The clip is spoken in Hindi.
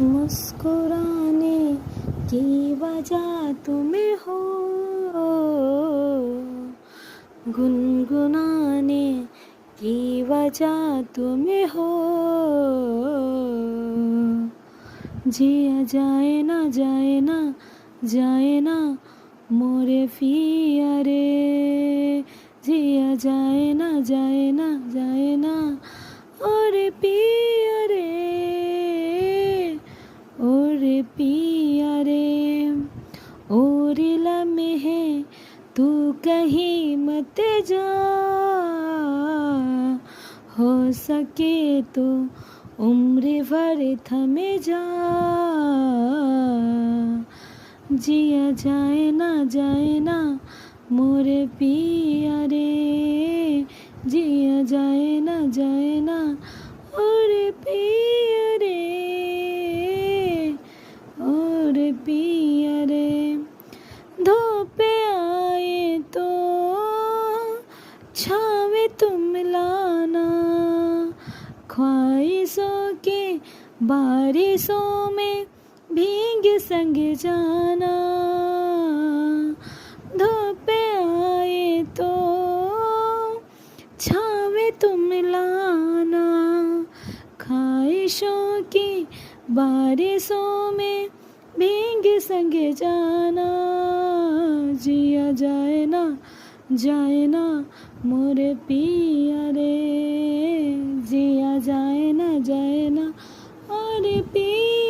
मुस्कुराने की वजह तुम्हें हो, गुनगुनाने की वजह तुम्हें हो। जिया जाए ना जाए ना जाए ना मोरे पिया रे, जिया जाए ना जाए ना जाए ना ओरे पिया रे, ओरे पिया रे। ओरे लम्हे तू कहीं मत जा, हो सके तो उम्र भर थमे जा। जिया जाए ना मोरे पिया रे, जिया जाए ना ओरे पिया रे, ओरे पिया रे। धूप आए तो छावे तुम लाना, ख्वाहिशों के बारिशों में भीग संग जाना। धूप आए तो छावे तुम लाना, ख्वाहिशों की बारिशों में भीग संग जाना। जिया जाए ना मोरे पिया रे, जिया जाए ना और पिया।